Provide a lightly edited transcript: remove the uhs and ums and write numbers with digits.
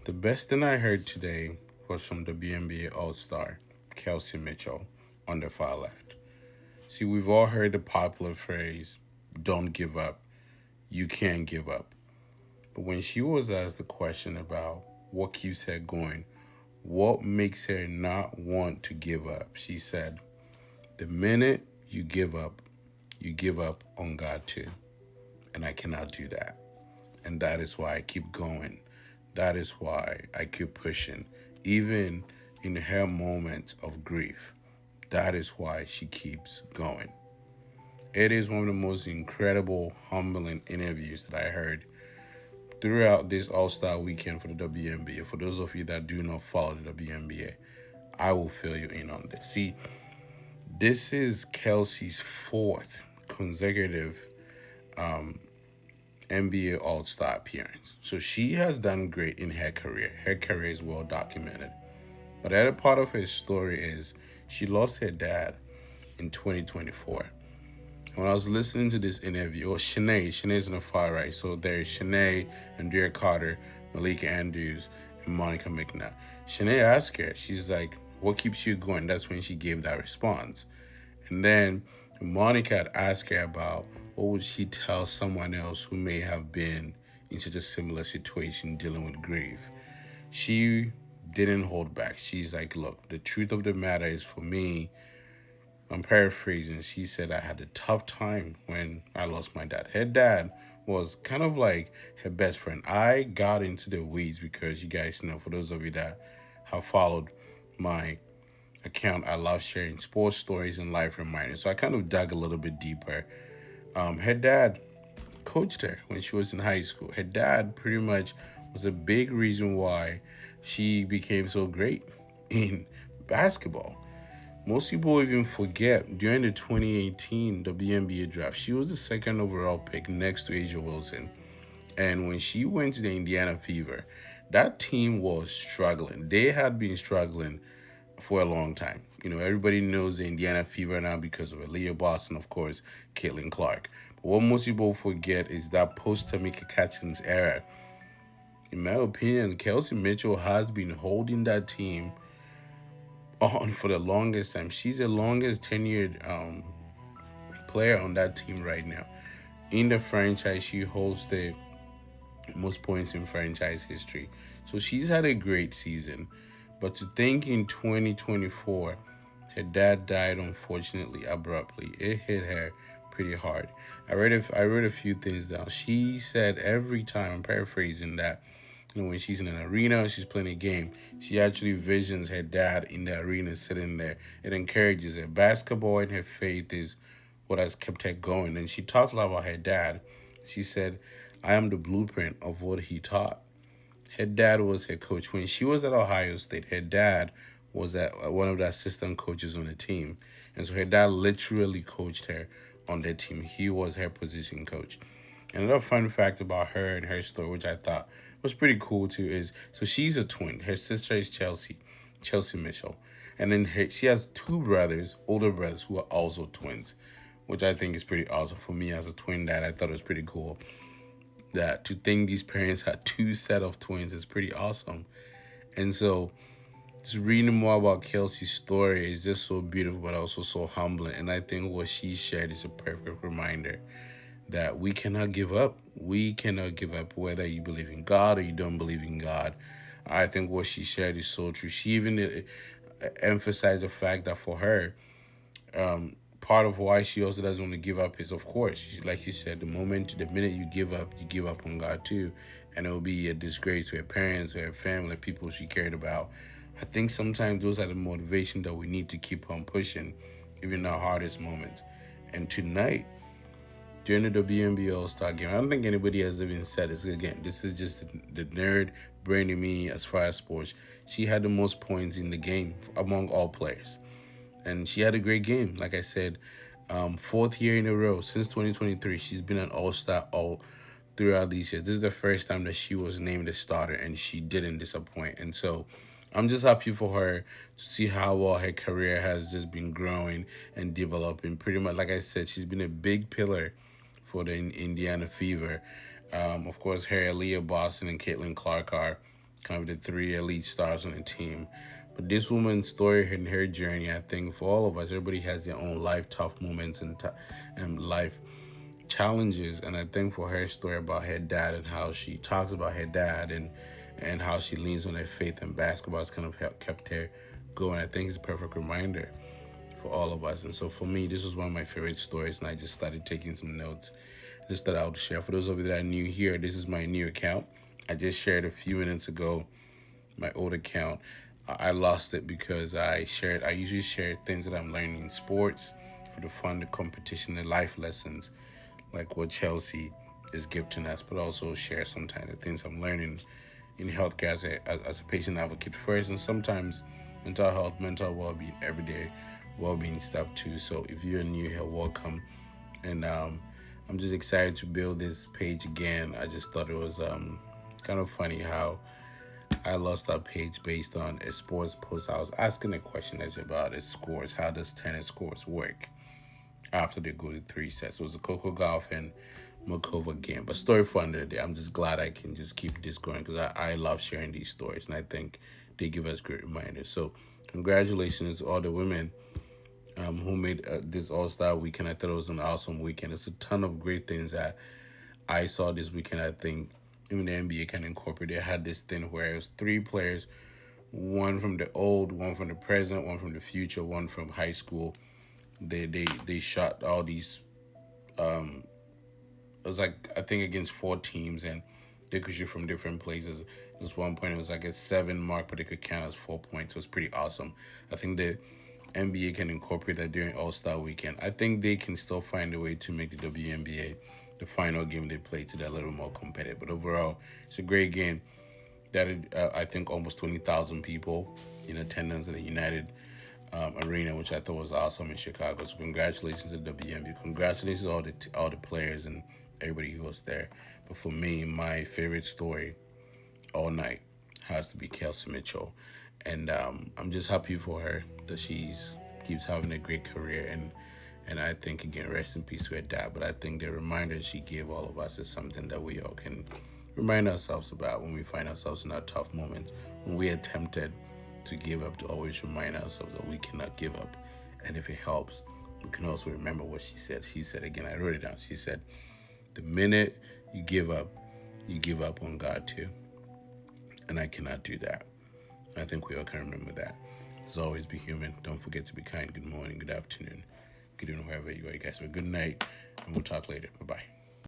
The best thing I heard today was from the WNBA All-Star, Kelsey Mitchell, on the far left. See, we've all heard the popular phrase, don't give up, you can't give up. But when she was asked the question about what keeps her going, what makes her not want to give up, she said, the minute you give up on God too. And I cannot do that. And that is why I keep going. That is why I keep pushing. Even in her moments of grief, that is why she keeps going. It is one of the most incredible, humbling interviews that I heard throughout this All Star weekend for the WNBA. For those of you that do not follow the WNBA, I will fill you in on this. See, this is Kelsey's fourth consecutive NBA All Star appearance. So she has done great in her career. Her career is well documented. But the other part of her story is she lost her dad in 2024. And when I was listening to this interview, Shanae's on the far right. So there's Shanae, Andrea Carter, Malika Andrews, and Monica McNabb. Shanae asked her, she's like, what keeps you going? That's when she gave that response. And then Monica had asked her about what would she tell someone else who may have been in such a similar situation dealing with grief. She didn't hold back. She's like, look, the truth of the matter is for me, I'm paraphrasing, she said I had a tough time when I lost my dad. Her dad was kind of like her best friend. I got into the weeds because you guys know, for those of you that have followed my account, I love sharing sports stories and life reminders. So I kind of dug a little bit deeper. Her dad coached her when she was in high school. Her dad pretty much was a big reason why she became so great in basketball. Most people even forget during the 2018 WNBA draft, she was the second overall pick next to Asia Wilson. And when she went to the Indiana Fever, that team was struggling. They had been struggling for a long time. You know, everybody knows the Indiana Fever now because of Aaliyah Boston, of course, Caitlin Clark. But what most people forget is that post-Tamika Catchings era. In my opinion, Kelsey Mitchell has been holding that team on for the longest time. She's the longest tenured player on that team right now. In the franchise, she holds the most points in franchise history. So she's had a great season. But to think in 2024, her dad died unfortunately abruptly. It hit her pretty hard. I wrote a few things down. She said every time, I'm paraphrasing that, you know, when she's in an arena, she's playing a game, she actually visions her dad in the arena sitting there. It encourages her. Basketball and her faith is what has kept her going. And she talks a lot about her dad. She said, I am the blueprint of what he taught. Her dad was her coach. When she was at Ohio State, her dad was one of the assistant coaches on the team. And so her dad literally coached her on the team. He was her position coach. Another fun fact about her and her story, which I thought was pretty cool too, is so she's a twin. Her sister is Chelsea Mitchell. And then she has two brothers, older brothers, who are also twins, which I think is pretty awesome. For me as a twin dad, I thought it was pretty cool that to think these parents had two set of twins is pretty awesome. And so just reading more about Kelsey's story is just so beautiful but also so humbling. And I think what she shared is a perfect reminder that we cannot give up. We cannot give up whether you believe in God or you don't believe in God. I think what she shared is so true. She even emphasized the fact that for her, part of why she also doesn't want to give up is, of course, like you said, the minute you give up on God too, and it will be a disgrace to her parents, to her family, people she cared about. I think sometimes those are the motivation that we need to keep on pushing, even in our hardest moments. And tonight, during the WNBA All-Star game, I don't think anybody has even said this. Again, this is just the nerd brain in me as far as sports. She had the most points in the game among all players. And she had a great game. Like I said, fourth year in a row since 2023, she's been an all-star all throughout these years. This is the first time that she was named a starter, and she didn't disappoint. And so I'm just happy for her to see how well her career has just been growing and developing. Pretty much, like I said, she's been a big pillar for the Indiana Fever. Of course, her, Aaliyah Boston, and Caitlin Clark are kind of the three elite stars on the team. But this woman's story and her journey, I think for all of us, everybody has their own life tough moments and life challenges. And I think for her story about her dad and how she talks about her dad and how she leans on her faith in basketball has kind of kept her going. I think it's a perfect reminder for all of us. And so for me, this was one of my favorite stories, and I just started taking some notes. Just thought I would share. For those of you that are new here, this is my new account. I just shared a few minutes ago my old account. I lost it because I usually share things that I'm learning in sports for the fun, the competition, the life lessons, like what Chelsea is gifting us, but also share sometimes the things I'm learning in healthcare as a patient advocate first, and sometimes mental health, mental well-being, everyday well-being stuff too. So if you're new here, welcome. And I'm just excited to build this page again. I just thought it was kind of funny how I lost that page based on a sports post. I was asking a question that's about its scores. How does tennis scores work after they go to three sets? It was a Coco Golf and Makova game. But story for another day. I'm just glad I can just keep this going because I love sharing these stories, and I think they give us great reminders. So congratulations to all the women who made this All Star weekend. I thought it was an awesome weekend. It's a ton of great things that I saw this weekend. I think even the NBA can incorporate. They had this thing where it was three players, one from the old, one from the present, one from the future, one from high school. They shot all these. It was like I think against four teams, and they could shoot from different places. There was one point it was like a 7 mark, but they could count as 4 points. So it was pretty awesome. I think the NBA can incorporate that during All Star Weekend. I think they can still find a way to make the WNBA the final game they play to that a little more competitive. But overall, it's a great game. That I think almost 20,000 people in attendance at the United Arena, which I thought was awesome in Chicago. So congratulations to WNBA. Congratulations to all the players and everybody who was there. But for me, my favorite story all night has to be Kelsey Mitchell, and I'm just happy for her that she's keeps having a great career, and I think again, rest in peace to her dad. But I think the reminder she gave all of us is something that we all can remind ourselves about when we find ourselves in our tough moments, when we are tempted to give up, to always remind ourselves that we cannot give up, and if it helps, we can also remember what she said. She said again, I wrote it down. She said, "The minute you give up on God too." And I cannot do that. I think we all can remember that. As always, be human. Don't forget to be kind. Good morning, good afternoon, good evening, wherever you are. You guys have a good night, and we'll talk later. Bye bye.